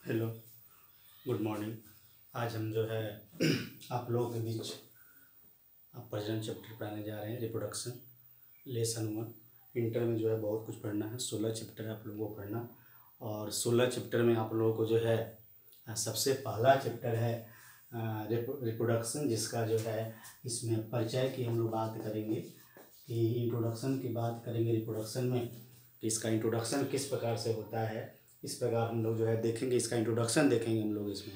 Hello, good morning. आज हम जो है आप लोगों के बीच आप प्रजनन चैप्टर पढ़ाने जा रहे हैं। रिप्रोडक्शन लेसन 1 इंटर में जो है बहुत कुछ पढ़ना है। 16 चैप्टर है आप लोगों को पढ़ना, और 16 चैप्टर में आप लोगों को जो है सबसे पहला चैप्टर है रिप्रोडक्शन, जिसका जो है इसमें परिचय की हम लोग बात करेंगे कि इंट्रोडक्शन की बात करेंगे रिप्रोडक्शन में, कि इसका इंट्रोडक्शन किस प्रकार से होता है। इस प्रकार हम लोग जो है देखेंगे, इसका इंट्रोडक्शन देखेंगे हम लोग। इसमें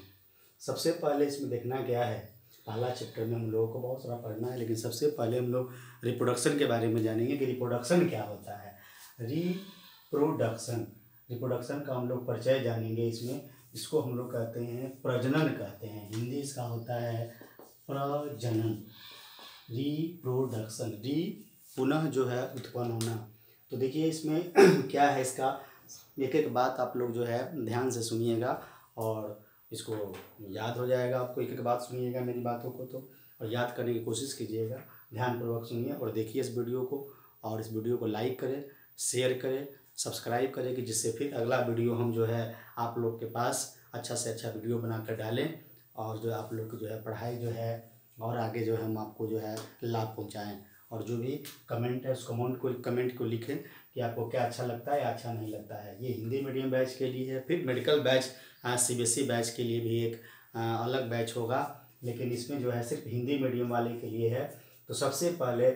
सबसे पहले इसमें देखना क्या है, पहला चैप्टर में हम लोगों को बहुत सारा पढ़ना है, लेकिन सबसे पहले हम लोग रिप्रोडक्शन के बारे में जानेंगे कि रिप्रोडक्शन क्या होता है। रिप्रोडक्शन का हम लोग परिचय जानेंगे। इसको हम लोग कहते हैं प्रजनन कहते हैं। हिंदी इसका होता है प्रजनन। रिप्रोडक्शन, पुनः जो है उत्पन्न होना। तो देखिए इसमें क्या है, इसका एक एक बात आप लोग जो है ध्यान से सुनिएगा और इसको याद हो जाएगा आपको। एक एक बात सुनिएगा मेरी बातों को तो, और याद करने की कोशिश कीजिएगा। ध्यानपूर्वक सुनिए और देखिए इस वीडियो को, और इस वीडियो को लाइक करें, शेयर करें, सब्सक्राइब करें, कि जिससे फिर अगला वीडियो हम जो है आप लोग के पास अच्छा से अच्छा वीडियो बनाकर डालें, और जो आप लोग की जो है पढ़ाई जो है और आगे जो है हम आपको जो है लाभ पहुँचाएँ। और जो भी कमेंट है उस कमेंट को लिखें कि आपको क्या अच्छा लगता है या अच्छा नहीं लगता है। ये हिंदी मीडियम बैच के लिए है। फिर मेडिकल बैच CBSE बैच के लिए भी एक अलग बैच होगा, लेकिन इसमें जो है सिर्फ हिंदी मीडियम वाले के लिए है। तो सबसे पहले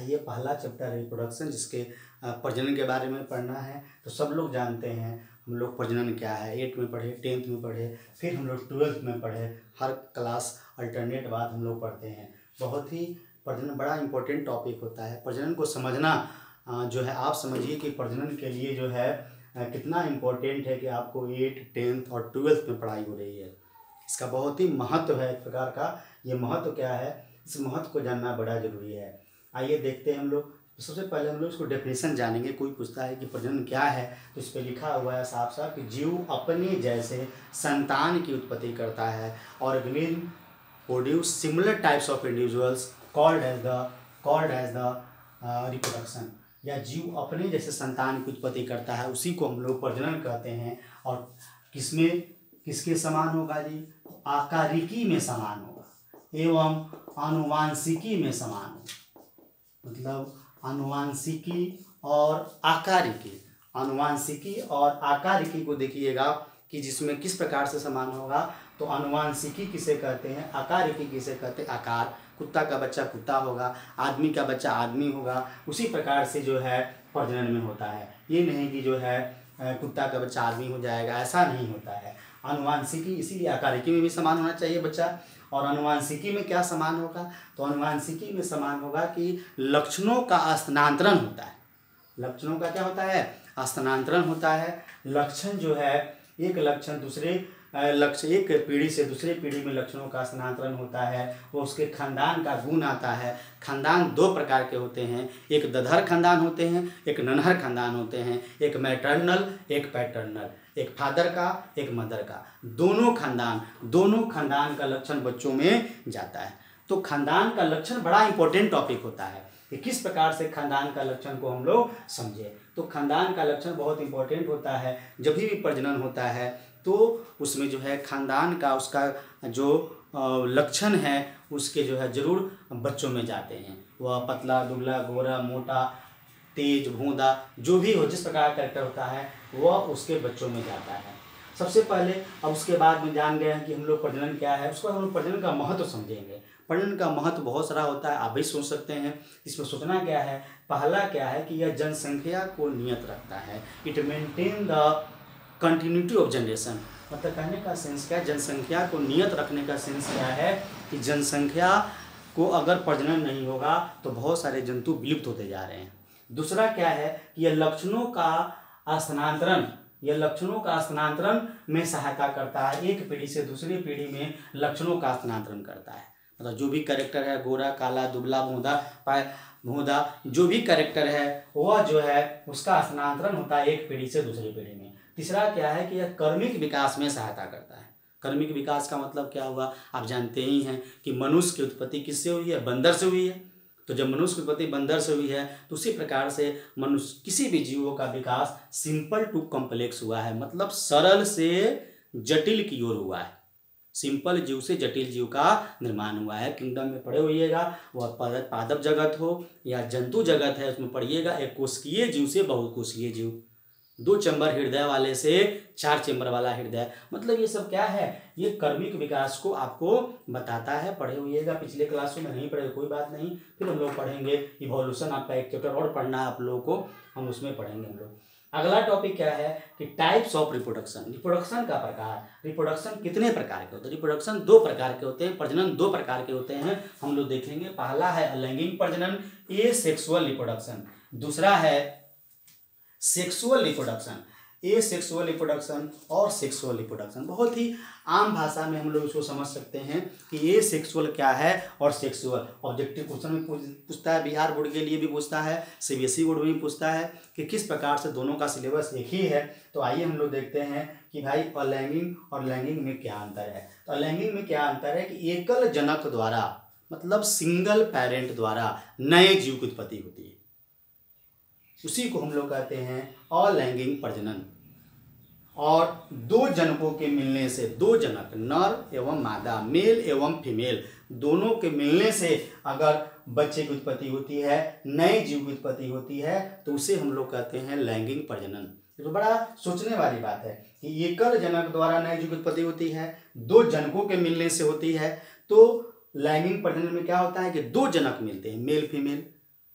ये पहला चैप्टर रिप्रोडक्शन, जिसके प्रजनन के बारे में पढ़ना है। तो सब लोग जानते हैं हम लोग प्रजनन क्या है, 8th में पढ़े, 10th में पढ़े, फिर हम लोग 12th में पढ़े। हर क्लास अल्टरनेट बाद हम लोग पढ़ते हैं। बहुत ही प्रजनन बड़ा इंपॉर्टेंट टॉपिक होता है। प्रजनन को समझना जो है, आप समझिए कि प्रजनन के लिए जो है कितना इम्पोर्टेंट है कि आपको 8th, 10th और 12th में पढ़ाई हो रही है। इसका बहुत ही महत्व है एक प्रकार का। ये महत्व क्या है, इस महत्व को जानना बड़ा ज़रूरी है। आइए देखते हैं हम लोग। सबसे पहले हम लोग इसको डेफिनेशन जानेंगे। कोई पूछता है कि प्रजनन क्या है, तो इस पर लिखा हुआ है साफ साफ कि जीव अपने जैसे संतान की उत्पत्ति करता है। Organism produce similar types of individuals called as the reproduction. या जीव अपने जैसे संतान की उत्पत्ति करता है, उसी को हम लोग प्रजनन कहते हैं। और किसके समान होगा जी? आकारिकी में समान होगा एवं आनुवांशिकी में समान होगा। मतलब आनुवांशिकी और आकारिकी, आनुवांशिकी और आकारिकी को देखिएगा कि जिसमें किस प्रकार से समान होगा। तो आनुवांशिकी किसे कहते हैं, आकारिकी किसे कहते हैं? आकार। कुत्ता का बच्चा कुत्ता होगा, आदमी का बच्चा आदमी होगा। उसी प्रकार से जो है प्रजनन में होता है। ये नहीं कि जो है कुत्ता का बच्चा आदमी हो जाएगा, ऐसा नहीं होता है। आनुवांशिकी, इसीलिए आकारिकी में भी समान होना चाहिए बच्चा। और आनुवांशिकी में क्या समान होगा? तो आनुवांशिकी में समान होगा कि लक्षणों का स्थानांतरण होता है। लक्षणों का क्या होता है? स्थानांतरण होता है। लक्षण जो है, एक लक्षण दूसरे लक्ष्य, एक पीढ़ी से दूसरे पीढ़ी में लक्षणों का स्थानांतरण होता है। वो उसके खानदान का गुण आता है। खानदान 2 प्रकार के होते हैं, एक दधर खानदान होते हैं, एक ननहर खानदान होते हैं। एक मैटरनल, एक पैटर्नल, एक फादर का, एक मदर का। दोनों खानदान का लक्षण बच्चों में जाता है। तो खानदान का लक्षण बड़ा इंपॉर्टेंट टॉपिक होता है कि किस प्रकार से खानदान का लक्षण को हम लोग समझे। तो खानदान का लक्षण बहुत इंपॉर्टेंट होता है। जब भी प्रजनन होता है तो उसमें जो है खानदान का उसका जो लक्षण है उसके जो है जरूर बच्चों में जाते हैं। वह पतला, दुबला, गोरा, मोटा, तेज, भूंदा, जो भी हो, जिस प्रकार का कैरेक्टर होता है वह उसके बच्चों में जाता है। सबसे पहले, अब उसके बाद में जान गए हैं कि हम लोग प्रजनन क्या है, उसको हम लोग प्रजनन का महत्व समझेंगे। प्रजनन का महत्व बहुत सारा होता है, आप भी सोच सकते हैं। इसमें सोचना क्या है, पहला क्या है कि यह जनसंख्या को नियत रखता है। It maintain the continuity of generation. मतलब कहने का सेंस क्या है, जनसंख्या को नियत रखने का सेंस क्या है कि जनसंख्या को अगर प्रजनन नहीं होगा तो बहुत सारे जंतु विलुप्त होते जा रहे हैं। दूसरा क्या है कि यह लक्षणों का स्थानांतरण में सहायता करता है। एक पीढ़ी से दूसरी पीढ़ी में लक्षणों का स्थानांतरण करता है। मतलब जो भी कैरेक्टर है, गोरा, काला, दुबला, भूंदा, जो भी कैरेक्टर है वह जो है उसका स्थानांतरण होता है एक पीढ़ी से दूसरी पीढ़ी में। तीसरा क्या है कि यह कर्मिक विकास में सहायता करता है। कर्मिक विकास का मतलब क्या हुआ, आप जानते ही हैं कि मनुष्य की उत्पत्ति किससे हुई है? बंदर से हुई है। तो जब मनुष्य की उत्पत्ति बंदर से हुई है तो उसी प्रकार से मनुष्य किसी भी जीवों का विकास सिंपल टू कॉम्प्लेक्स हुआ है, मतलब सरल से जटिल की ओर हुआ है। सिंपल जीव से जटिल जीव का निर्माण हुआ है। किंगडम में पढ़े होइएगा, वह पादप जगत हो या जंतु जगत है, उसमें पढ़िएगा एक कोशिकीय जीव से बहुकोशिकीय जीव, 2 चैम्बर हृदय वाले से 4 चैम्बर वाला हृदय, मतलब ये सब क्या है, ये कर्मिक विकास को आपको बताता है। पढ़े होइएगा, पिछले क्लासों में नहीं पढ़े कोई बात नहीं, फिर हम लोग पढ़ेंगे इवोल्यूशन, आपका एक चैप्टर और पढ़ना है आप लोगों को, हम उसमें पढ़ेंगे हम लोग। अगला टॉपिक क्या है कि टाइप्स ऑफ रिप्रोडक्शन, रिप्रोडक्शन का प्रकार। रिप्रोडक्शन कितने प्रकार के होते हैं? रिप्रोडक्शन 2 प्रकार के होते हैं, प्रजनन 2 प्रकार के होते हैं, हम लोग देखेंगे। पहला है अलैंगिक प्रजनन, एसेक्सुअल रिप्रोडक्शन, दूसरा है सेक्सुअल रिप्रोडक्शन, एसेक्सुअल रिप्रोडक्शन और सेक्सुअल रिप्रोडक्शन। बहुत ही आम भाषा में हम लोग इसको समझ सकते हैं कि एसेक्सुअल क्या है और सेक्सुअल। ऑब्जेक्टिव क्वेश्चन में पूछता है, बिहार बोर्ड के लिए भी पूछता है, सीबीएसई बोर्ड में भी पूछता है कि किस प्रकार से दोनों का सिलेबस एक ही है। तो आइए हम लोग देखते हैं कि भाई अलैंगिक और लैंगिक में क्या अंतर है। तो अलैंगिक में क्या अंतर है कि एकल जनक द्वारा, मतलब सिंगल पेरेंट द्वारा नए जीव की उत्पत्ति होती है, उसी को हम लोग कहते हैं अलैंगिक प्रजनन। और 2 जनकों के मिलने से, 2 जनक नर एवं मादा, मेल एवं फीमेल, दोनों के मिलने से अगर बच्चे की उत्पत्ति होती है, नए जीव की उत्पत्ति होती है, तो उसे हम लोग कहते हैं लैंगिक प्रजनन। तो बड़ा सोचने वाली बात है कि एकल जनक द्वारा नए जीव की उत्पत्ति होती है, 2 जनकों के मिलने से होती है। तो लैंगिक प्रजनन में क्या होता है कि 2 जनक मिलते हैं, मेल फीमेल,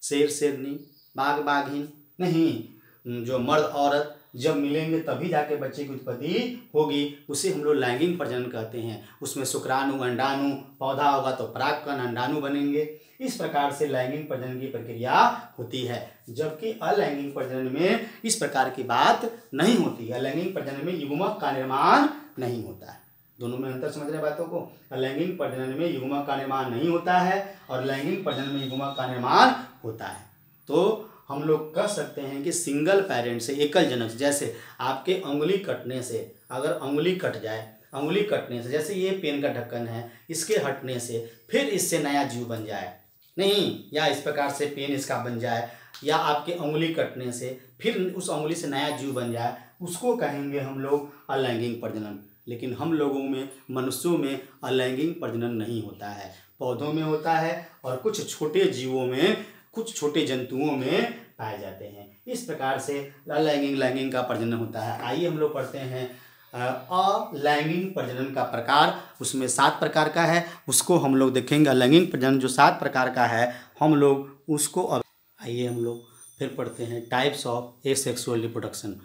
शेर शेरनी, बाघ बाघिन, नहीं, जो मर्द औरत जब मिलेंगे तभी जाके बच्चे की उत्पत्ति होगी, उसे हम लोग लैंगिक प्रजनन कहते हैं। उसमें शुक्राणु, अंडाणु, पौधा होगा तो परागकण, अंडाणु बनेंगे। इस प्रकार से लैंगिक प्रजनन की प्रक्रिया होती है, जबकि अलैंगिक प्रजनन में इस प्रकार की बात नहीं होती है। अलैंगिक प्रजनन में युग्मक का निर्माण नहीं होता है। दोनों में अंतर समझ रहे बातों को। अलैंगिक प्रजनन में युग्मक का निर्माण नहीं होता है और लैंगिक प्रजनन में युग्मक का निर्माण होता है। तो हम लोग कह सकते हैं कि सिंगल पेरेंट से, एकल जनक, जैसे आपके अंगुली कटने से, अगर अंगुली कट जाए, अंगुली कटने से, जैसे ये पेन का ढक्कन है, इसके हटने से फिर इससे नया जीव बन जाए, नहीं, या इस प्रकार से पेन इसका बन जाए, या आपके अंगुली कटने से फिर उस अंगुली से नया जीव बन जाए, उसको कहेंगे हम लोग अलैंगिक प्रजनन। लेकिन हम लोगों में, मनुष्यों में अलैंगिक प्रजनन नहीं होता है, पौधों में होता है और कुछ छोटे जीवों में, कुछ छोटे जंतुओं में पाए जाते हैं। इस प्रकार से अलैंगिक लैंगिक का प्रजनन होता है। आइए हम लोग पढ़ते हैं अलैंगिक प्रजनन का प्रकार। उसमें 7 प्रकार का है, उसको हम लोग देखेंगे। अलैंगिक प्रजनन जो 7 प्रकार का है, हम लोग उसको आइए हम लोग फिर पढ़ते हैं types of asexual reproduction.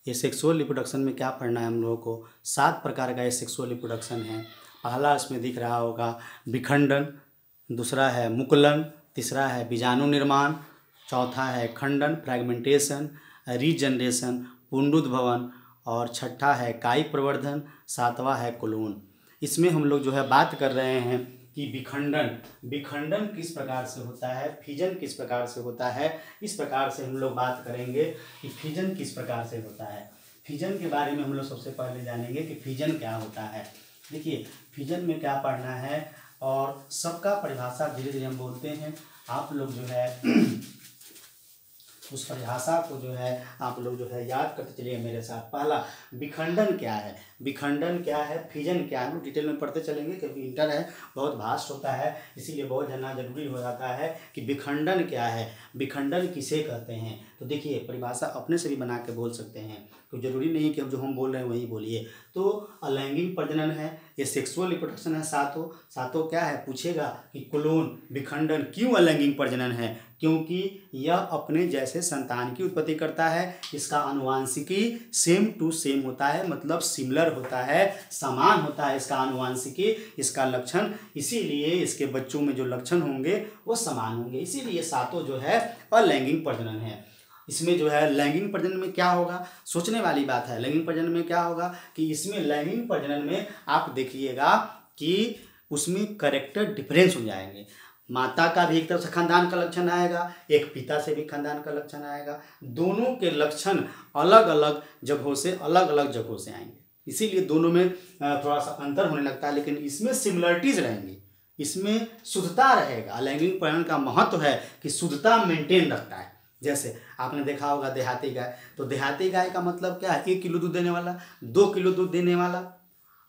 Asexual reproduction में क्या पढ़ना है हम लोगों को? 7 प्रकार का एसेक्सुअल रिप्रोडक्शन है। पहला इसमें दिख रहा होगा विखंडन, दूसरा है मुकुलन, तीसरा है बीजाणु निर्माण, चौथा है खंडन फ्रैगमेंटेशन, रीजनरेशन पुनरुद्भवन, और छठा है कायी प्रवर्धन, 7वां है क्लोन। इसमें हम लोग जो है बात कर रहे हैं कि विखंडन किस प्रकार से होता है, फिजन किस प्रकार से होता है। इस प्रकार से हम लोग बात करेंगे कि फिजन किस प्रकार से होता है। फिजन के बारे में हम लोग सबसे पहले जानेंगे कि फिजन क्या होता है। देखिए फिजन में क्या पढ़ना है और सबका परिभाषा धीरे धीरे हम बोलते हैं। आप लोग जो है उस परिभाषा को जो है आप लोग जो है याद करते चलिए मेरे साथ। पहला विखंडन क्या है, विखंडन क्या है, फिजन क्या है, हम लोग डिटेल में पढ़ते चलेंगे क्योंकि इंटर है बहुत वास्ट होता है, इसीलिए बहुत जानना जरूरी हो जाता है कि विखंडन क्या है, विखंडन किसे कहते हैं। तो देखिए परिभाषा अपने से भी बना के बोल सकते हैं, तो जरूरी नहीं कि अब जो हम बोल रहे हैं वही बोलिए। तो अलैंगिक प्रजनन है, ये सेक्सुअल रिप्रोडक्शन है। सातों क्या है पूछेगा कि क्लोन, विखंडन क्यों अलैंगिक प्रजनन है, क्योंकि यह अपने जैसे संतान की उत्पत्ति करता है। इसका आनुवांशिकी सेम टू सेम होता है, मतलब सिमिलर होता है, समान होता है इसका आनुवांशिकी, इसका लक्षण, इसीलिए इसके बच्चों में जो लक्षण होंगे वो समान होंगे, इसीलिए सातों जो है अलैंगिक प्रजनन है। इसमें जो है लैंगिक प्रजनन में क्या होगा, सोचने वाली बात है। लैंगिक प्रजनन में क्या होगा कि इसमें लैंगिक प्रजनन में आप देखिएगा कि उसमें कैरेक्टर डिफरेंस हो जाएंगे। माता का भी एक तरफ से खानदान का लक्षण आएगा, एक पिता से भी खानदान का लक्षण आएगा, दोनों के लक्षण अलग अलग जगहों से आएंगे, इसीलिए दोनों में थोड़ा सा अंतर होने लगता है, लेकिन इसमें सिमिलरिटीज रहेंगी। इसमें शुद्धता रहेगा। अलैंगिक प्रजनन का महत्व है कि शुद्धता मेंटेन रखता है। जैसे आपने देखा होगा देहाती गाय, तो देहाती गाय का मतलब क्या है, 1 किलो दूध देने वाला, 2 किलो दूध देने वाला।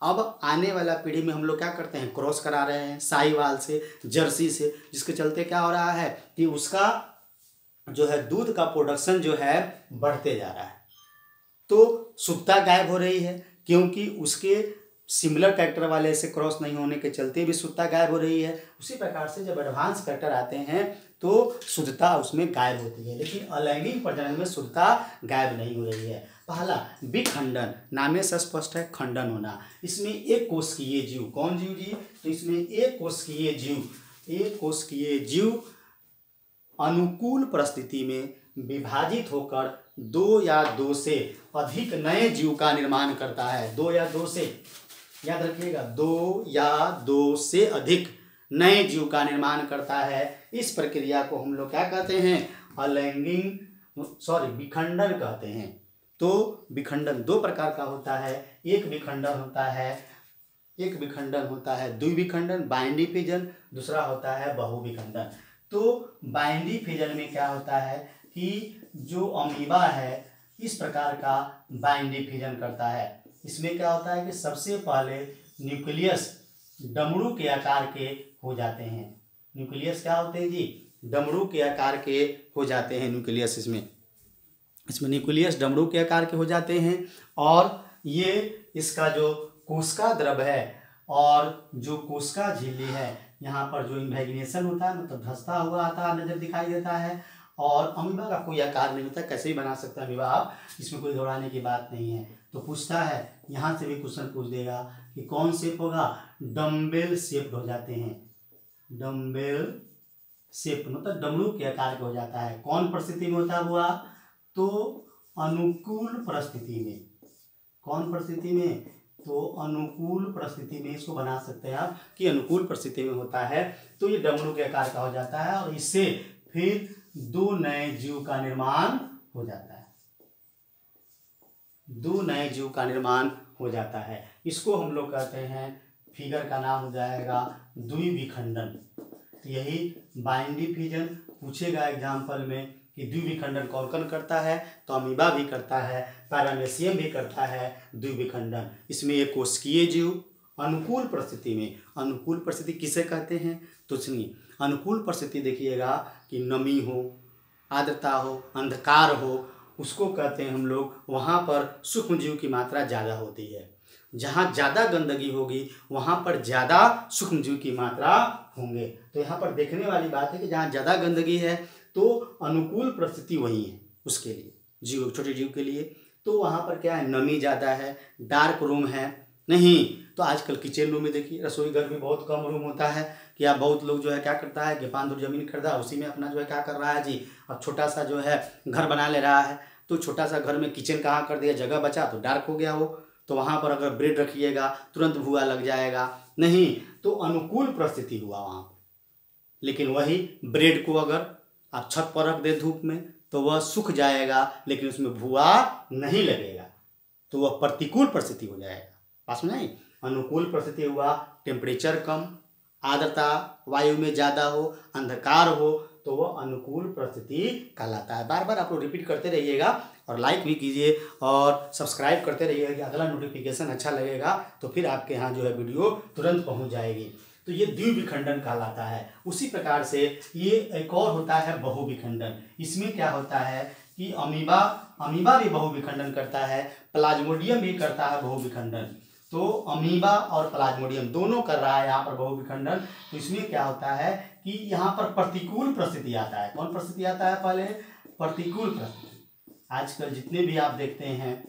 अब आने वाला पीढ़ी में हम लोग क्या करते हैं, क्रॉस करा रहे हैं साहिवाल से, जर्सी से, जिसके चलते क्या हो रहा है कि उसका जो है दूध का प्रोडक्शन जो है बढ़ते जा रहा है। तो शुद्धता गायब हो रही है, क्योंकि उसके सिमिलर कैरेक्टर वाले से क्रॉस नहीं होने के चलते भी शुद्धता गायब हो रही है। उसी प्रकार से जब एडवांस कैरेक्टर आते हैं तो शुद्धता उसमें गायब होती है, लेकिन अलैंगिक प्रजनन में शुद्धता गायब नहीं हो रही है। पहला विखंडन, नामे से स्पष्ट है खंडन होना। इसमें एक कोशिकीय जीव, कौन जीव जी, तो इसमें एक कोशिकीय जीव अनुकूल परिस्थिति में विभाजित होकर 2 या 2 से अधिक नए जीव का निर्माण करता है। 2 या 2 से, याद रखिएगा, 2 या 2 से अधिक नए जीव का निर्माण करता है। इस प्रक्रिया को हम लोग क्या कहते हैं, विखंडन कहते हैं। तो विखंडन 2 प्रकार का होता है। एक विखंडन होता है द्विविखंडन, बाइंडी फिजन, दूसरा होता है बहुविखंडन। तो बाइंडी फिजन में क्या होता है कि जो अमीबा है इस प्रकार का बाइंडी फिजन करता है। इसमें क्या होता है कि सबसे पहले न्यूक्लियस डमरू के आकार के हो जाते हैं। न्यूक्लियस क्या होते हैं जी, डमरू के आकार के हो जाते हैं। न्यूक्लियस इसमें न्यूक्लियस डमरू के आकार के हो जाते हैं, और ये इसका जो कोशिका द्रव है और जो कोशिका झिल्ली है, यहाँ पर जो इन्वेगिनेशन होता है, मतलब धंसता हुआ आता नजर दिखाई देता है। और अमीबा का कोई आकार नहीं होता, कैसे भी बना सकते हैं अमीबा आप, इसमें कोई दौड़ाने की बात नहीं है। तो पूछता है, यहाँ से भी क्वेश्चन पूछ देगा कि कौन शेप होगा, डम्बेल शेप हो जाते हैं। डम्बेल शेप मतलब डमरू के आकार का हो जाता है। कौन परिस्थिति में होता हुआ, तो अनुकूल परिस्थिति में। कौन परिस्थिति में, तो अनुकूल परिस्थिति में इसको बना सकते हैं आप कि अनुकूल परिस्थिति में होता है तो ये डमरू के आकार का हो जाता है, और इससे फिर 2 नए जीव का निर्माण हो जाता है। 2 नए जीव का निर्माण हो जाता है। इसको हम लोग कहते हैं, फिगर का नाम हो जाएगा द्विविखंडन। तो यही बाइंडी फिजन पूछेगा एग्जाम्पल में कि द्विविखंडन कौन कौन करता है, तो अमीबा भी करता है, पैरामेसियम भी करता है द्विविखंडन। इसमें एक कोशिकीय जीव अनुकूल परिस्थिति में, अनुकूल परिस्थिति किसे कहते हैं, तो सुनिए, अनुकूल परिस्थिति देखिएगा कि नमी हो, आर्द्रता हो, अंधकार हो, उसको कहते हैं हम लोग। वहाँ पर सूक्ष्म जीव की मात्रा ज़्यादा होती है। जहाँ ज़्यादा गंदगी होगी वहाँ पर ज़्यादा सूक्ष्म जीव की मात्रा होंगे। तो यहाँ पर देखने वाली बात है कि जहाँ ज़्यादा गंदगी है तो अनुकूल परिस्थिति वही है उसके लिए, जीव, छोटे जीव के लिए। तो वहाँ पर क्या है, नमी ज़्यादा है, डार्क रूम है नहीं। तो आजकल किचन रूम में देखिए, रसोई घर में बहुत कम रूम होता है कि आप बहुत लोग जो है क्या करता है कि 5 धुर जमीन खरीदा, उसी में अपना जो है क्या कर रहा है जी, अब छोटा सा जो है घर बना ले रहा है। तो छोटा सा घर में किचन कहाँ कर दिया, जगह बचा तो डार्क हो गया वो। तो वहाँ पर अगर ब्रेड रखिएगा तुरंत भूआ लग जाएगा नहीं। तो अनुकूल परिस्थिति हुआ वहाँ पर। लेकिन वही ब्रेड को अगर आप छत पर रख दे धूप में तो वह सूख जाएगा, लेकिन उसमें भूआ नहीं लगेगा, तो वह प्रतिकूल परिस्थिति हो जाएगा। पास में नहीं, अनुकूल परिस्थिति हुआ टेम्परेचर कम, आर्द्रता वायु में ज़्यादा हो, अंधकार हो, तो वह अनुकूल परिस्थिति कहलाता है। बार बार आप लोग रिपीट करते रहिएगा और लाइक भी कीजिए और सब्सक्राइब करते रहिएगा कि अगला नोटिफिकेशन अच्छा लगेगा तो फिर आपके यहाँ जो है वीडियो तुरंत पहुँच जाएगी। तो ये द्विविखंडन कहलाता है। उसी प्रकार से ये एक और होता है बहुविखंडन। इसमें क्या होता है कि अमीबा भी बहुविखंडन करता है, प्लाज्मोडियम भी करता है बहुविखंडन। तो अमीबा और प्लाज्मोडियम दोनों कर रहा है यहाँ पर बहुविखंडन। तो इसमें क्या होता है कि यहाँ पर प्रतिकूल परिस्थिति आता है। कौन परिस्थिति आता है, पहले प्रतिकूल परिस्थिति। आजकल जितने भी आप देखते हैं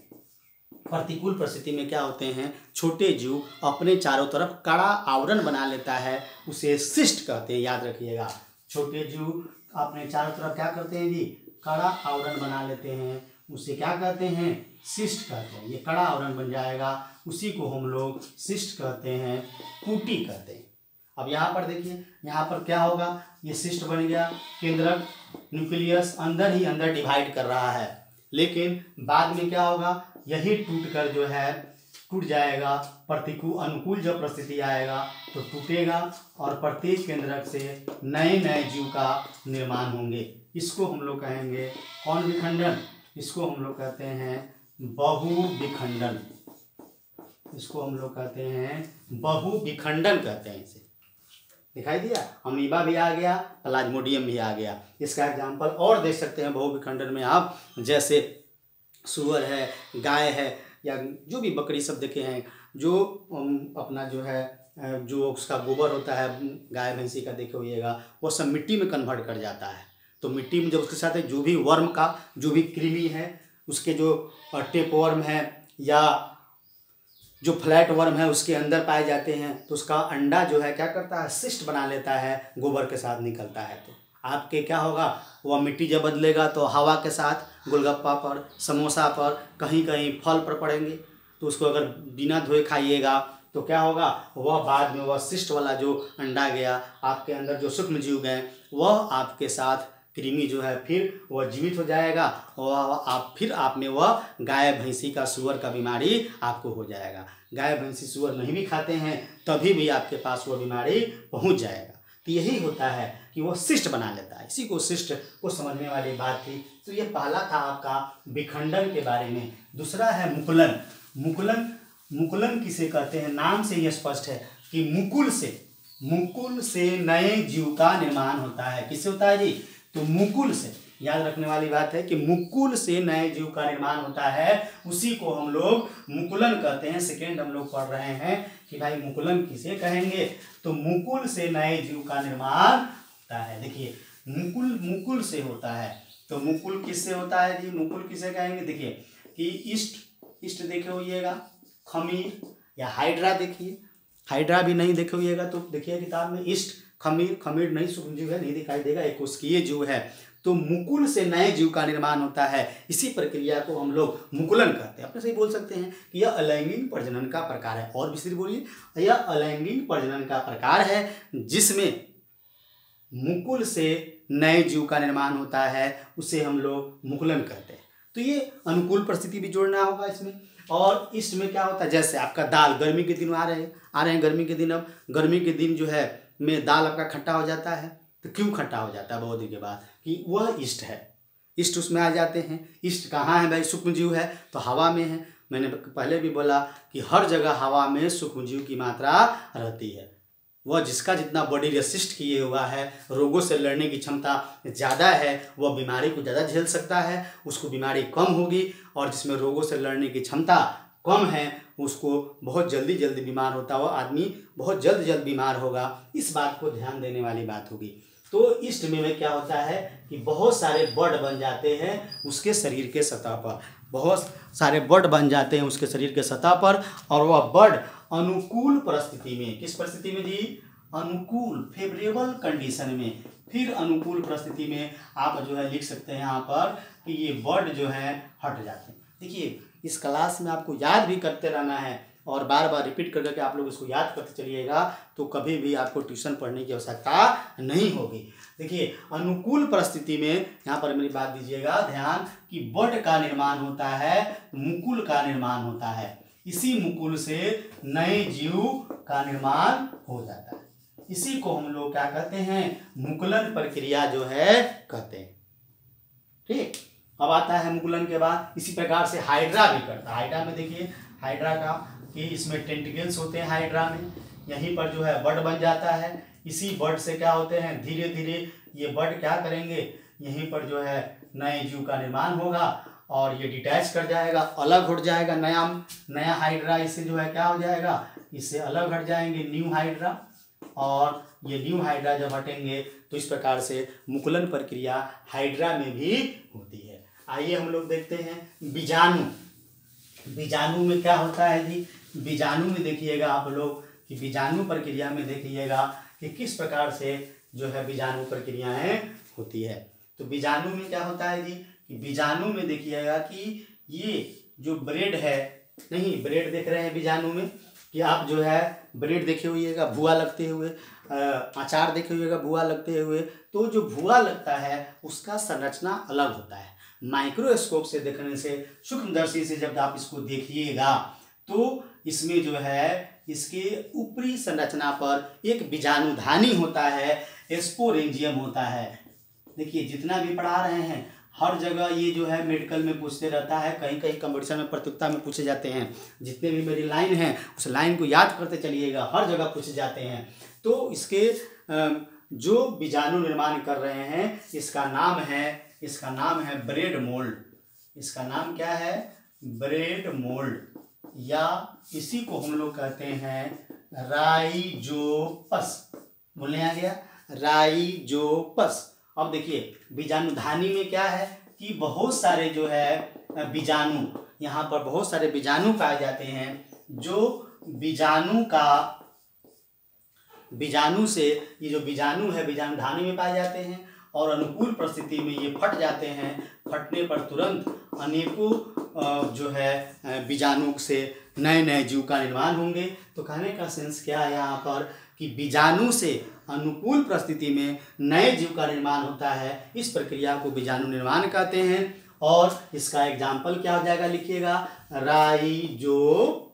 प्रतिकूल परिस्थिति में क्या होते हैं, छोटे जीव अपने चारों तरफ कड़ा आवरण बना लेता है, उसे सिस्ट कहते हैं। याद रखिएगा, छोटे जीव अपने चारों तरफ क्या करते हैं जी, कड़ा आवरण बना लेते हैं, उसे क्या कहते हैं, सिस्ट कहते हैं। ये कड़ा आवरण बन जाएगा, उसी को हम लोग सिस्ट कहते हैं, कुटी कहते हैं। अब यहाँ पर देखिए, यहाँ पर क्या होगा, ये सिस्ट बन गया, केंद्रक न्यूक्लियस अंदर ही अंदर डिवाइड कर रहा है, लेकिन बाद में क्या होगा, यही टूटकर जो है टूट जाएगा, प्रतिकूल अनुकूल जब परिस्थिति आएगा तो टूटेगा और प्रत्येक केंद्रक से नए नए जीव का निर्माण होंगे। इसको हम लोग कहेंगे कौन विखंडन? इसको हम लोग कहते हैं बहुविखंडन। इसको हम लोग कहते हैं बहुविखंडन कहते हैं इसे। दिखाई दिया? अमीबा भी आ गया, प्लाज्मोडियम भी आ गया। इसका एग्जाम्पल और देख सकते हैं बहुविखंडन में आप, जैसे सूअर है, गाय है, या जो भी बकरी सब देखे हैं, जो अपना जो है जो उसका गोबर होता है गाय भैंसी का देखे होइएगा, वो सब मिट्टी में कन्वर्ट कर जाता है। तो मिट्टी में जब उसके साथ जो भी वर्म का जो भी कृमि है, उसके जो टेप वर्म है या जो फ्लैट वर्म है उसके अंदर पाए जाते हैं, तो उसका अंडा जो है क्या करता है, सिस्ट बना लेता है, गोबर के साथ निकलता है। तो आपके क्या होगा, वह मिट्टी जब बदलेगा तो हवा के साथ गोलगप्पा पर, समोसा पर, कहीं कहीं फल पर पड़ेंगे, तो उसको अगर बिना धोए खाइएगा तो क्या होगा, वह बाद में वह सिस्ट वाला जो अंडा गया, आपके अंदर जो सूक्ष्म जीव गए, वह आपके साथ कृमि जो है फिर वह जीवित हो जाएगा और फिर आप में वह गाय भैंसी का सूअर का बीमारी आपको हो जाएगा। गाय भैंसी सूअर नहीं भी खाते हैं तभी भी आपके पास वह बीमारी पहुंच जाएगा। तो यही होता है कि वो सिस्ट बना लेता है। इसी को सिस्ट को समझने वाली बात थी। तो ये पहला था आपका विखंडन के बारे में। दूसरा है मुकुलन। मुकुलन किसे कहते हैं? नाम से यह स्पष्ट है कि मुकुल से नए जीव का निर्माण होता है। किससे होता है जी? तो मुकुल से। याद रखने वाली बात है कि मुकुल से नए जीव का निर्माण होता है, उसी को हम लोग मुकुलन कहते हैं। सेकेंड हम लोग पढ़ रहे हैं कि भाई मुकुलन किसे कहेंगे, तो मुकुल से नए जीव का निर्माण होता है। देखिए मुकुल से होता है, तो मुकुल किससे होता है जी? मुकुल किसे कहेंगे? देखिए कि इष्ट देखे होइएगा, खमीर या हाइड्रा। देखिए हाइड्रा भी नहीं देखे होइएगा तो देखिए किताब में इष्ट, खमीर नहीं, सूक्ष्म जीव है, नहीं दिखाई देगा, एक कोशिकीय जीव है। तो मुकुल से नए जीव का निर्माण होता है। इसी प्रक्रिया को हम लोग मुकुलन कहते हैं। अपने से ही बोल सकते हैं कि यह अलैंगिक प्रजनन का प्रकार है। और विस्तृत बोलिए, यह अलैंगिक प्रजनन का प्रकार है जिसमें मुकुल से नए जीव का निर्माण होता है, उसे हम लोग मुकुलन कहते हैं। तो ये अनुकूल परिस्थिति भी जोड़ना होगा इसमें। और इसमें क्या होता है, जैसे आपका दाल, गर्मी के दिन आ रहे हैं गर्मी के दिन। अब गर्मी के दिन जो है में दाल आपका खट्टा हो जाता है। तो क्यों खट्टा हो जाता है? बहुत दिन के बाद कि वह इष्ट है, इष्ट उसमें आ जाते हैं। इष्ट कहाँ है भाई? सूक्ष्म जीव है तो हवा में है। मैंने पहले भी बोला कि हर जगह हवा में सूक्ष्म जीव की मात्रा रहती है। वह जिसका जितना बॉडी रेसिस्ट किए हुआ है, रोगों से लड़ने की क्षमता ज़्यादा है, वह बीमारी को ज़्यादा झेल सकता है, उसको बीमारी कम होगी। और जिसमें रोगों से लड़ने की क्षमता कम है, उसको बहुत जल्दी बीमार होता हुआ आदमी बहुत जल्द बीमार होगा। इस बात को ध्यान देने वाली बात होगी। तो इष्ट में क्या होता है कि बहुत सारे बड बन जाते हैं उसके शरीर के सतह पर, बहुत सारे बड बन जाते हैं उसके शरीर के सतह पर। और वह बड अनुकूल परिस्थिति में, किस परिस्थिति में जी? अनुकूल, फेवरेबल कंडीशन में, फिर अनुकूल परिस्थिति में आप जो है लिख सकते हैं यहाँ पर कि ये बड जो है हट जाते हैं। देखिए इस क्लास में आपको याद भी करते रहना है और बार बार रिपीट करके आप लोग इसको याद करते चलिएगा, तो कभी भी आपको ट्यूशन पढ़ने की आवश्यकता नहीं होगी। देखिए अनुकूल परिस्थिति में, यहाँ पर मेरी बात दीजिएगा ध्यान, कि बड का निर्माण होता है, मुकुल का निर्माण होता है। इसी मुकुल से नए जीव का निर्माण हो जाता है। इसी को हम लोग क्या कहते हैं? मुकुलन प्रक्रिया जो है कहते हैं। ठीक, अब आता है मुकुलन के बाद इसी प्रकार से हाइड्रा भी करता है। हाइड्रा में देखिए, हाइड्रा का कि इसमें टेंटिकल्स होते हैं हाइड्रा में, यहीं पर जो है बड बन जाता है। इसी बड से क्या होते हैं, धीरे धीरे ये बड क्या करेंगे, यहीं पर जो है नए जीव का निर्माण होगा और ये डिटैच कर जाएगा, अलग हट जाएगा। नया हाइड्रा इससे जो है क्या हो जाएगा, इससे अलग हट जाएंगे, न्यू हाइड्रा। और ये न्यू हाइड्रा जब हटेंगे तो इस प्रकार से मुकुलन प्रक्रिया हाइड्रा में भी होती है। आइए हम लोग देखते हैं बीजाणु। बीजाणु में क्या होता है जी? बीजाणु में देखिएगा आप लोग कि बीजाणु प्रक्रिया में देखिएगा कि किस प्रकार से जो है बीजाणु प्रक्रियाएं होती है। तो बीजाणु में क्या होता है जी? कि बीजाणु में देखिएगा कि ये जो ब्रेड है, नहीं ब्रेड देख रहे हैं बीजाणु में, कि आप जो है ब्रेड देखे हुएगा भुआ लगते हुए, अचार देखे हुएगा भुआ लगते हुए, तो जो भुआ लगता है उसका संरचना अलग होता है। माइक्रोस्कोप से देखने से, सूक्ष्मदर्शी से जब आप इसको देखिएगा तो इसमें जो है इसके ऊपरी संरचना पर एक बीजाणुधानी होता है, स्पोरेंजियम होता है। देखिए जितना भी पढ़ा रहे हैं हर जगह ये जो है मेडिकल में पूछते रहता है, कहीं कहीं कंपटीशन में प्रतियोगिता में पूछे जाते हैं। जितने भी मेरी लाइन हैं उस लाइन को याद करते चलिएगा, हर जगह पूछे जाते हैं। तो इसके जो बीजाणु निर्माण कर रहे हैं इसका नाम है ब्रेड मोल्ड। इसका नाम क्या है? ब्रेड मोल्ड, या इसी को हम लोग कहते हैं राइजोपस। बोलने आ गया राइजोपस। अब देखिए बीजाणुधानी में क्या है कि बहुत सारे जो है बीजाणु, यहाँ पर बहुत सारे बीजाणु पाए जाते हैं जो बीजाणु से ये जो बीजाणु है बीजाणुधानी में पाए जाते हैं और अनुकूल परिस्थिति में ये फट जाते हैं। फटने पर तुरंत अनेकों जो है बीजाणु से नए नए जीव का निर्माण होंगे। तो कहने का सेंस क्या है यहाँ पर कि बीजाणु से अनुकूल परिस्थिति में नए जीव का निर्माण होता है। इस प्रक्रिया को बीजाणु निर्माण कहते हैं। और इसका एग्जाम्पल क्या हो जाएगा, लिखिएगा राइजोपस।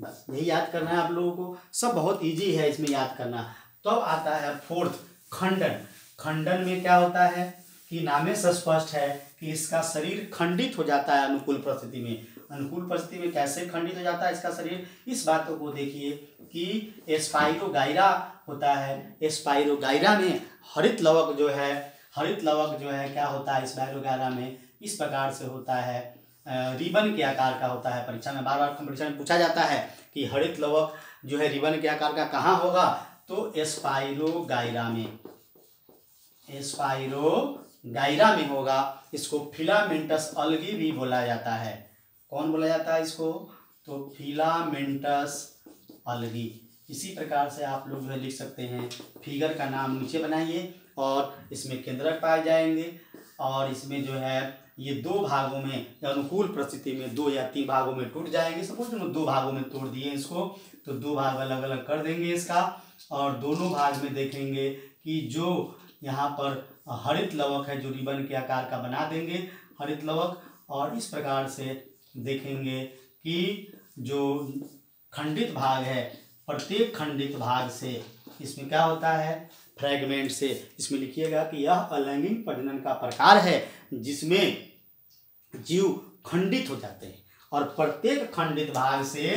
बस यही याद करना है आप लोगों को, सब बहुत इजी है इसमें याद करना। तो आता है फोर्थ खंडन। खंडन में क्या होता है कि नामे से स्पष्ट है कि इसका शरीर खंडित हो जाता है अनुकूल परिस्थिति में। अनुकूल परिस्थिति में कैसे खंडित हो जाता है इसका शरीर, इस बातों को देखिए कि स्पाइरोगाइरा होता है। स्पाइरोगाइरा में हरित लवक जो है क्या होता है स्पाइरोगाइरा में, इस प्रकार से होता है, रिबन के आकार का होता है। परीक्षा में बार बार कंपटीशन में पूछा जाता है कि हरित लवक जो है रिबन के आकार का कहाँ होगा, तो स्पाइरोगाइरा में होगा। इसको फिलामेंटस अलगी भी बोला जाता है। कौन बोला जाता है इसको, तो फिलामेंटस अलगी। इसी प्रकार से आप लोग जो है लिख सकते हैं। फिगर का नाम नीचे बनाइए और इसमें केंद्रक पाए जाएंगे और इसमें जो है ये दो भागों में अनुकूल परिस्थिति में 2 या 3 भागों में टूट जाएंगे। सपोज 2 भागों में तोड़ दिए इसको, तो 2 भाग अलग अलग कर देंगे इसका और दोनों भाग में देखेंगे कि जो यहाँ पर हरित लवक है जो रिबन के आकार का बना देंगे हरित लवक, और इस प्रकार से देखेंगे कि जो खंडित भाग है प्रत्येक खंडित भाग से इसमें क्या होता है फ्रैगमेंट से। इसमें लिखिएगा कि यह अलैंगिक प्रजनन का प्रकार है जिसमें जीव खंडित हो जाते हैं और प्रत्येक खंडित भाग से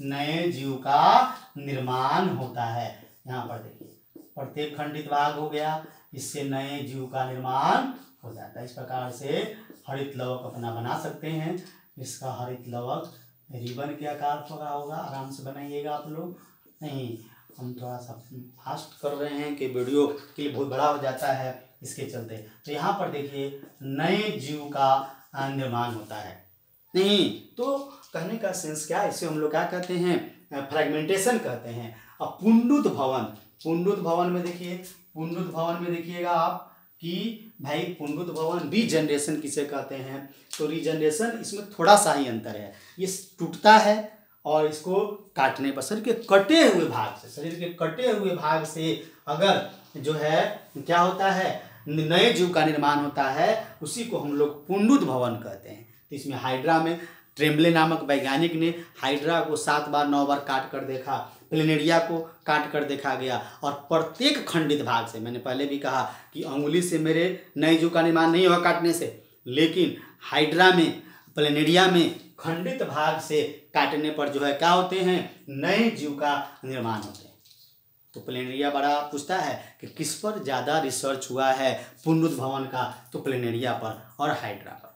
नए जीव का निर्माण होता है। यहाँ पर देखिए प्रत्येक खंडित भाग हो गया, इससे नए जीव का निर्माण हो जाता है। इस प्रकार से हरित लवक अपना बना सकते हैं। इसका हरित लवक रिबन के आकार का होगा। आराम से बनाइएगा आप लोग। नहीं, हम थोड़ा सा फास्ट कर रहे हैं कि वीडियो के लिए बहुत बड़ा हो जाता है इसके चलते। तो यहाँ पर देखिए नए जीव का निर्माण होता है। नहीं तो कहने का सेंस क्या है, इसे हम लोग क्या कहते हैं, फ्रैगमेंटेशन कहते हैं। अब पुंडुत भवन में देखिए, पुंडुत भवन में देखिएगा आप कि भाई पुंडुत भवन रीजनरेशन किसे कहते हैं, तो रीजनरेशन इसमें थोड़ा सा ही अंतर है। ये टूटता है और इसको काटने पर शरीर के कटे हुए भाग से अगर जो है क्या होता है नए जीव का निर्माण होता है, उसी को हम लोग पुंडुत भवन कहते हैं। तो इसमें हाइड्रा में ट्रेम्बले नामक वैज्ञानिक ने हाइड्रा को 7 बार 9 बार काट कर देखा, प्लेनेरिया को काट कर देखा गया और प्रत्येक खंडित भाग से, मैंने पहले भी कहा कि अंगुली से मेरे नए जीव का निर्माण नहीं हुआ काटने से, लेकिन हाइड्रा में प्लेनेरिया में खंडित भाग से काटने पर जो है क्या होते हैं नए जीव का निर्माण होते हैं। तो प्लेनेरिया बड़ा पूछता है कि किस पर ज़्यादा रिसर्च हुआ है पुंडुत भवन का, तो प्लेनेरिया पर और हाइड्रा पर।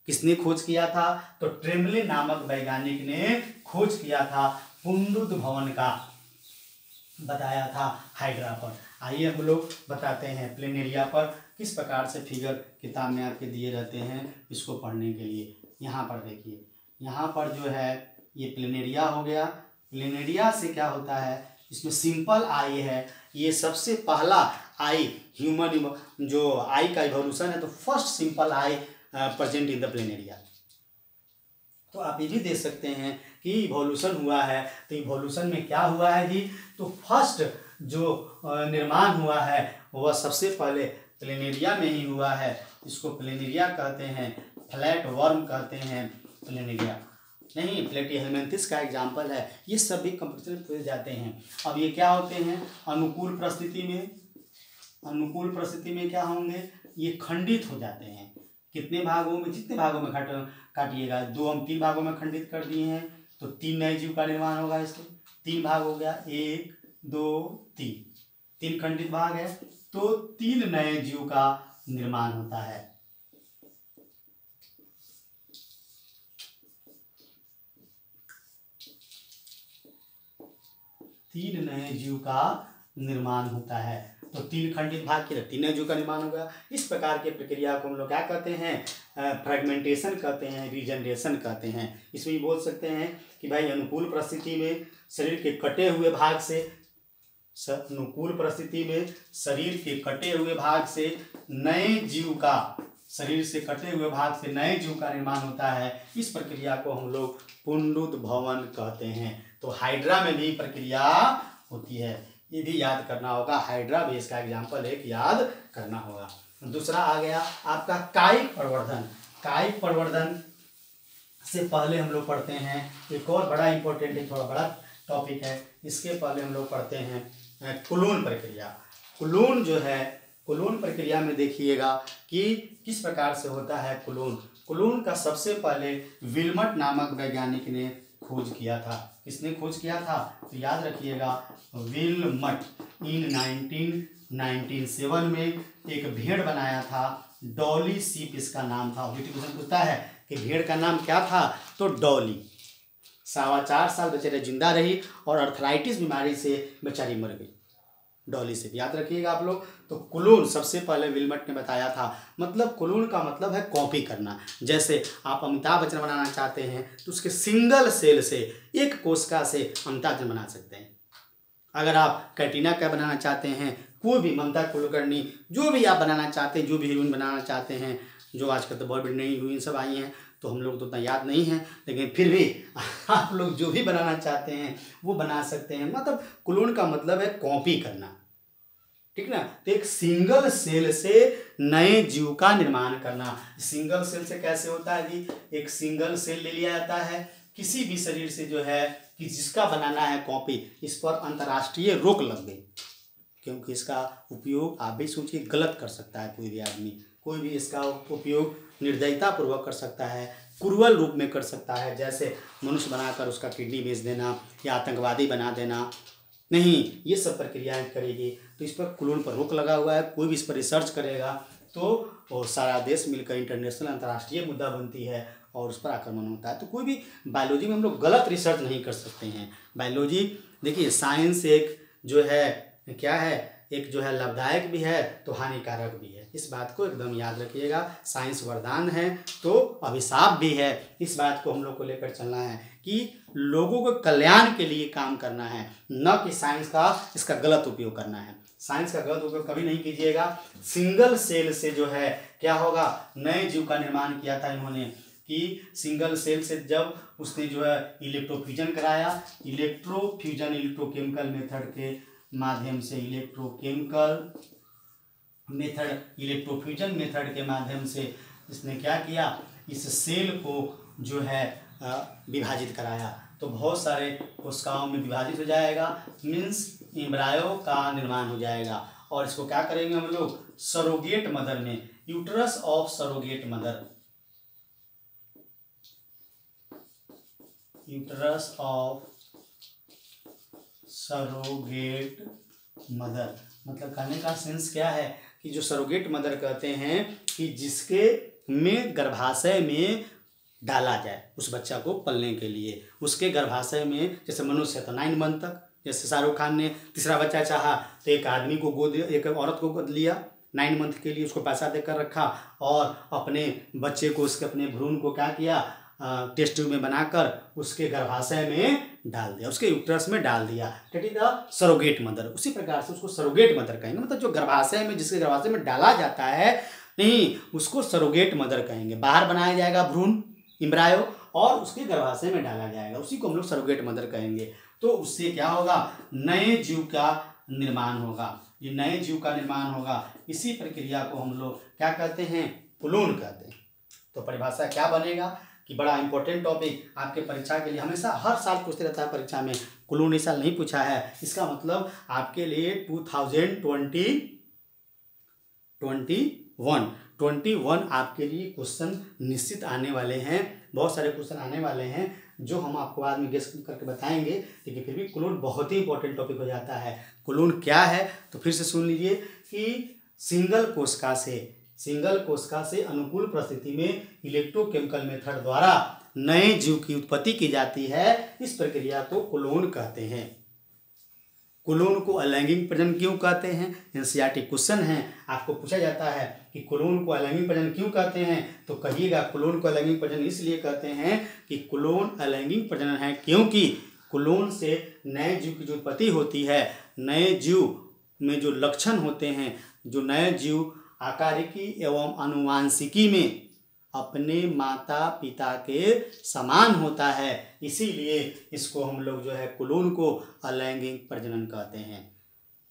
किसने खोज किया था, तो ट्रेम्बले नामक वैज्ञानिक ने खोज किया था पुंडुत भवन का, बताया था हाइड्रा पर। आइए हम लोग बताते हैं प्लेनेरिया पर किस प्रकार से फिगर किताब में आपके दिए रहते हैं इसको पढ़ने के लिए। यहाँ पर देखिए, यहाँ पर जो है ये प्लेनेरिया हो गया। प्लेनेरिया से क्या होता है, इसमें सिंपल आई है, ये सबसे पहला आई ह्यूमन जो आई का इवोल्यूशन है, तो first simple I present in the planaria. तो आप ये भी देख सकते हैं कि इवोल्यूशन हुआ है, तो इवोल्यूशन में क्या हुआ है जी, तो फर्स्ट जो निर्माण हुआ है वह सबसे पहले प्लेनेरिया में ही हुआ है। इसको प्लेनेरिया कहते हैं, फ्लैट वर्म कहते हैं प्लेनेरिया। नहीं, प्लेटिहेल्मिन्थस का एग्जाम्पल है। ये सब भी कंप्यूटर में पूछे जाते हैं। अब ये क्या होते हैं, अनुकूल परिस्थिति में, अनुकूल परिस्थिति में क्या होंगे, ये खंडित हो जाते हैं। कितने भागों में, जितने भागों में काटिएगा, दो हम 3 भागों में खंडित कर दिए हैं, तो 3 नए जीव का निर्माण होगा। इसके 3 भाग हो गया, 1 2 3 खंडित भाग है, तो 3 नए जीव का निर्माण होता है। तीन नए जीव का निर्माण होता है। तो 3 खंडित भाग के 3 नए जीव का निर्माण होगा। इस प्रकार के प्रक्रिया को हम लोग क्या कहते हैं, फ्रेगमेंटेशन कहते हैं, रीजनरेशन कहते हैं। इसमें बोल सकते हैं कि भाई अनुकूल परिस्थिति में शरीर के कटे हुए भाग से, अनुकूल परिस्थिति में शरीर के कटे हुए भाग से नए जीव का, शरीर से कटे हुए भाग से नए जीव का निर्माण होता है। इस प्रक्रिया को हम लोग पुनरुद्भवन कहते हैं। तो हाइड्रा में भी प्रक्रिया होती है, ये भी याद करना होगा। हाइड्रा भी इसका एग्जाम्पल है कि याद करना होगा। दूसरा आ गया आपका कायिक प्रवर्धन। कायिक प्रवर्धन से पहले हम लोग पढ़ते हैं एक और बड़ा इंपॉर्टेंट है, थोड़ा बड़ा टॉपिक है। इसके पहले हम लोग पढ़ते हैं कुलून प्रक्रिया। कुलून जो है, कुलून प्रक्रिया में देखिएगा कि किस प्रकार से होता है कुलून। कुलून का सबसे पहले विल्मट नामक वैज्ञानिक ने खोज किया था। किसने खोज किया था, तो याद रखिएगा, विल्मट इन 1997 में एक भेड़ बनाया था, डॉली सीप इसका नाम था। क्वेश्चन पूछता है कि भेड़ का नाम क्या था, तो डॉली। 4.25 साल बेचारे जिंदा रही और अर्थराइटिस बीमारी से बेचारी मर गई, डॉली से, याद रखिएगा आप लोग। तो कुलून सबसे पहले विल्मट ने बताया था। मतलब कुलून का मतलब है कॉपी करना। जैसे आप अमिताभ बच्चन बनाना चाहते हैं तो उसके सिंगल सेल से, एक कोशिका से अमिताभ बच्चन बना सकते हैं। अगर आप कैटरीना कैफ बनाना चाहते हैं, कोई भी, ममता कुलकर्णी, जो भी आप बनाना चाहते हैं, जो भी हीरोइन बनाना चाहते हैं, जो आजकल तो बहुत बड़ी नई हीरोइन सब आई हैं, तो हम लोग तो उतना याद नहीं है, लेकिन फिर भी आप लोग जो भी बनाना चाहते हैं वो बना सकते हैं। मतलब क्लोन का मतलब है कॉपी करना, ठीक ना। तो एक सिंगल सेल से नए जीव का निर्माण करना। सिंगल सेल से कैसे होता है जी, एक सिंगल सेल ले लिया जाता है किसी भी शरीर से जो है कि जिसका बनाना है कॉपी, इस पर अंतर्राष्ट्रीय रोक लग गई, क्योंकि इसका उपयोग आप भी सोचिए गलत कर सकता है कोई भी आदमी। कोई भी इसका उपयोग निर्दयता पूर्वक कर सकता है, क्रूअल रूप में कर सकता है, जैसे मनुष्य बनाकर उसका किडनी बेच देना या आतंकवादी बना देना। नहीं, ये सब प्रक्रियाएं करेगी। तो इस पर क्लोन पर रोक लगा हुआ है। कोई भी इस पर रिसर्च करेगा तो वो सारा देश मिलकर इंटरनेशनल, अंतर्राष्ट्रीय मुद्दा बनती है और उस पर आक्रमण होता है। तो कोई भी बायोलॉजी में हम लोग गलत रिसर्च नहीं कर सकते हैं। बायोलॉजी देखिए, साइंस एक जो है क्या है, एक जो है लाभदायक भी है तो हानिकारक भी है। इस बात को एकदम याद रखिएगा। साइंस वरदान है तो अभिशाप भी है। इस बात को हम लोग को लेकर चलना है कि लोगों को कल्याण के लिए काम करना है, न कि साइंस का इसका गलत उपयोग करना है। साइंस का गलत उपयोग कभी नहीं कीजिएगा। सिंगल सेल से जो है क्या होगा, नए जीव का निर्माण किया था इन्होंने कि सिंगल सेल से जब उसने जो है इलेक्ट्रोफ्यूजन कराया, इलेक्ट्रोफ्यूजन इलेक्ट्रोकेमिकल मेथड के माध्यम से, इलेक्ट्रोफ्यूजन मेथड के माध्यम से इसने क्या किया, इस सेल को जो है विभाजित कराया। तो बहुत सारे कोशिकाओं में विभाजित हो जाएगा, मीन्स एम्ब्रायो का निर्माण हो जाएगा। और इसको क्या करेंगे हम लोग, सरोगेट मदर में, uterus of surrogate mother, uterus of surrogate mother. मतलब कहने का सेंस क्या है कि जो सरोगेट मदर कहते हैं कि जिसके में गर्भाशय में डाला जाए उस बच्चा को पलने के लिए, उसके गर्भाशय में, जैसे मनुष्य तो 9 मंथ तक, जैसे शाहरुख खान ने तीसरा बच्चा चाहा तो एक आदमी को गोद, एक औरत को गोद लिया 9 मंथ के लिए, उसको पैसा देकर रखा और अपने बच्चे को, उसके अपने भ्रूण को क्या किया, टेस्ट ट्यूब में बनाकर उसके गर्भाशय में डाल दिया, उसके यूट्रस में डाल दिया। That is the surrogate mother. उसी प्रकार से उसको सरोगेट मदर कहेंगे। मतलब जो गर्भाशय में, जिसके गर्भाशय में डाला जाता है, नहीं, उसको सरोगेट मदर कहेंगे। बाहर बनाया जाएगा भ्रूण, एम्ब्रायो, और उसके गर्भाशय में डाला जाएगा, उसी को हम लोग सरोगेट मदर कहेंगे। तो उससे क्या होगा, नए जीव का निर्माण होगा। ये नए जीव का निर्माण होगा। इसी प्रक्रिया को हम लोग क्या कहते हैं, क्लोन कहते हैं। तो परिभाषा क्या बनेगा कि बड़ा इंपॉर्टेंट टॉपिक आपके परीक्षा के लिए हमेशा हर साल पूछते रहता है परीक्षा में। कुलून इस साल नहीं पूछा है, इसका मतलब आपके लिए 2021 आपके लिए क्वेश्चन निश्चित आने वाले हैं। बहुत सारे क्वेश्चन आने वाले हैं जो हम आपको बाद में गेस करके बताएंगे, लेकिन फिर भी कुलून बहुत ही इंपॉर्टेंट टॉपिक हो जाता है। कुलून क्या है तो फिर से सुन लीजिए कि सिंगल कोशिका से अनुकूल परिस्थिति में इलेक्ट्रोकेमिकल मेथड द्वारा नए जीव की उत्पत्ति की जाती है, इस प्रक्रिया को कुलोन कहते हैं। कुलोन को अलैंगिक प्रजनन क्यों कहते हैं? एनसीईआरटी क्वेश्चन है, आपको पूछा जाता है कि कुलोन को अलैंगिक प्रजनन क्यों कहते हैं, तो कहिएगा कुलोन को अलैंगिक प्रजनन इसलिए कहते हैं कि कुलोन अलैंगिक प्रजनन है क्योंकि कुलोन से नए जीव की जो उत्पत्ति होती है, नए जीव में जो लक्षण होते हैं, जो नए जीव आकारिकी एवं आनुवांशिकी में अपने माता पिता के समान होता है, इसीलिए इसको हम लोग जो है कुलोन को अलैंगिक प्रजनन कहते हैं।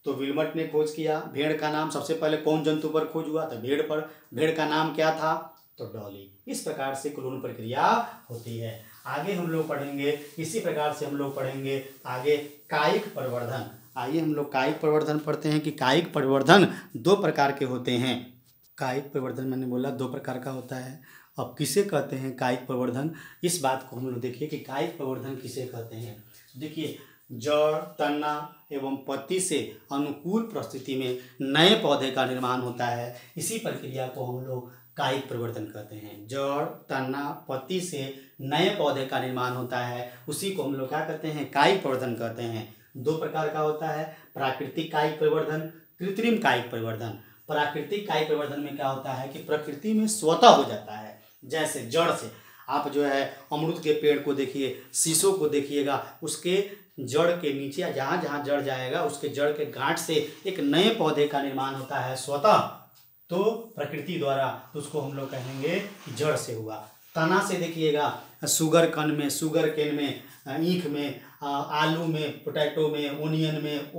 तो विल्मट ने खोज किया, भेड़ का नाम सबसे पहले कौन जंतु पर खोज हुआ? तो भेड़ पर। भेड़ का नाम क्या था? तो डॉली। इस प्रकार से कुलोन प्रक्रिया होती है। आगे हम लोग पढ़ेंगे, इसी प्रकार से हम लोग पढ़ेंगे आगे कायिक प्रवर्धन। आइए हम लोग कायिक प्रवर्धन पढ़ते हैं कि कायिक प्रवर्धन 2 प्रकार के होते हैं। कायिक प्रवर्धन मैंने बोला 2 प्रकार का होता है। अब किसे कहते हैं कायिक प्रवर्धन, इस बात को हम लोग देखिए कि कायिक प्रवर्धन किसे कहते हैं। देखिए, जड़, तना एवं पत्ती से अनुकूल परिस्थिति में नए पौधे का निर्माण होता है, इसी प्रक्रिया को हम लोग कायिक प्रवर्धन कहते हैं। जड़, तना, पत्ती से नए पौधे का निर्माण होता है, उसी को हम लोग क्या कहते हैं? कायिक प्रवर्धन कहते हैं। 2 प्रकार का होता है, प्राकृतिक कायिक प्रवर्धन, कृत्रिम कायिक प्रवर्धन। प्राकृतिक कायिक प्रवर्धन में क्या होता है कि प्रकृति में स्वतः हो जाता है। जैसे जड़ से आप जो है अमरूद के पेड़ को देखिए, शीशों को देखिएगा, उसके जड़ के नीचे जहाँ जहाँ जड़ जाएगा उसके जड़ के गांठ से एक नए पौधे का निर्माण होता है स्वतः, तो प्रकृति द्वारा, तो उसको हम लोग कहेंगे कि जड़ से हुआ। तना से देखिएगा, शुगर केन में, ईख में, आलू में, पोटैटो में, ओनियन में,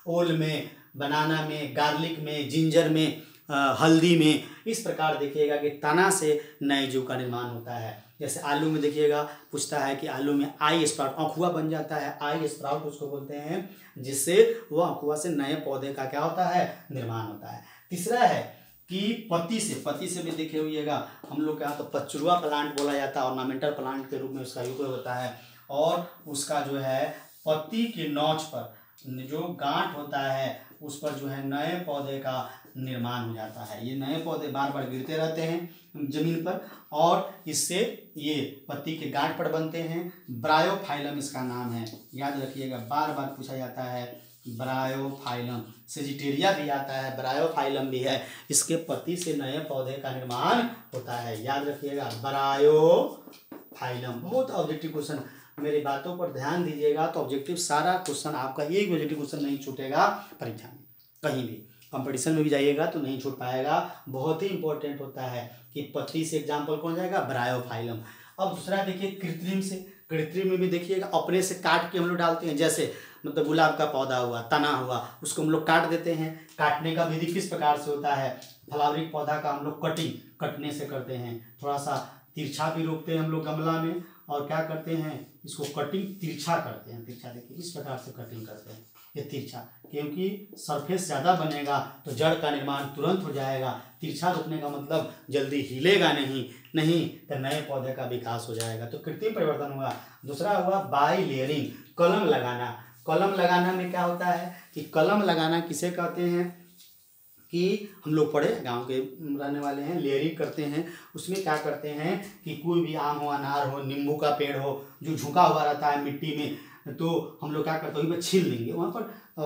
ओल में, बनाना में, गार्लिक में, जिंजर में, हल्दी में, इस प्रकार देखिएगा कि तना से नए जीव का निर्माण होता है। जैसे आलू में देखिएगा, पूछता है कि आलू में आई स्प्राउट, अंकुआ बन जाता है, आई स्प्राउट उसको बोलते हैं, जिससे वो अंकुआ से नए पौधे का क्या होता है? निर्माण होता है। तीसरा है कि पत्ती से भी देखे हुईएगा, हम लोग क्या तो पचरुआ प्लांट बोला जाता है, ऑर्नामेंटल प्लांट के रूप में उसका उपयोग होता है, और उसका जो है पत्ती के नोच पर जो गांठ होता है उस पर जो है नए पौधे का निर्माण हो जाता है। ये नए पौधे बार बार गिरते रहते हैं जमीन पर, और इससे ये पत्ती के गांठ पर बनते हैं। ब्रायोफाइलम इसका नाम है, याद रखिएगा, बार बार पूछा जाता है। ब्रायोफाइलम, सेजिटेरिया भी आता है, ब्रायोफाइलम भी है, इसके पत्ती से नए पौधे का निर्माण होता है, याद रखिएगा, ब्रायोफाइलम। बहुत ऑब्जेक्टिव क्वेश्चन, मेरी बातों पर ध्यान दीजिएगा तो ऑब्जेक्टिव सारा क्वेश्चन आपका, एक ऑब्जेक्टिव क्वेश्चन नहीं छूटेगा परीक्षा में, कहीं भी कंपटीशन में भी जाइएगा तो नहीं छूट पाएगा। बहुत ही इंपॉर्टेंट होता है कि पत्ती से एग्जाम्पल कौन जाएगा? ब्रायोफाइलम। अब दूसरा देखिए कृत्रिम से, कृत्रिम में भी देखिएगा अपने से काट के हम लोग डालते हैं। जैसे मतलब गुलाब का पौधा हुआ, तना हुआ, उसको हम लोग काट देते हैं। काटने का विधि किस प्रकार से होता है? फ्लावरिंग पौधा का हम लोग कटने से करते हैं। थोड़ा सा तिरछा भी रोकते हैं हम लोग गमला में, और क्या करते हैं, इसको कटिंग तिरछा करते हैं। तिरछा देखिए इस प्रकार से कटिंग करते हैं, ये तिरछा, क्योंकि सरफेस ज़्यादा बनेगा तो जड़ का निर्माण तुरंत हो जाएगा। तिरछा रोकने का मतलब जल्दी हिलेगा नहीं तो नए पौधे का विकास हो जाएगा। तो कृत्रिम परिवर्तन हुआ। दूसरा हुआ बाई लेयरिंग, कलम लगाना। कलम लगाना में क्या होता है कि कलम लगाना किसे कहते हैं कि हम लोग पढ़े, गांव के रहने वाले हैं, लेयरिंग करते हैं। उसमें क्या करते हैं कि कोई भी आम हो, अनार हो, नींबू का पेड़ हो, जो झुका हुआ रहता है मिट्टी में, तो हम लोग क्या करते हैं वहीं पर छील देंगे, वहाँ पर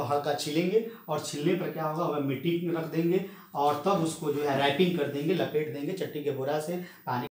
हल्का छीलेंगे, और छीलने पर क्या होगा, वह मिट्टी रख देंगे, और तब उसको जो है रैपिंग कर देंगे, लपेट देंगे चट्टी के बोरा से, पानी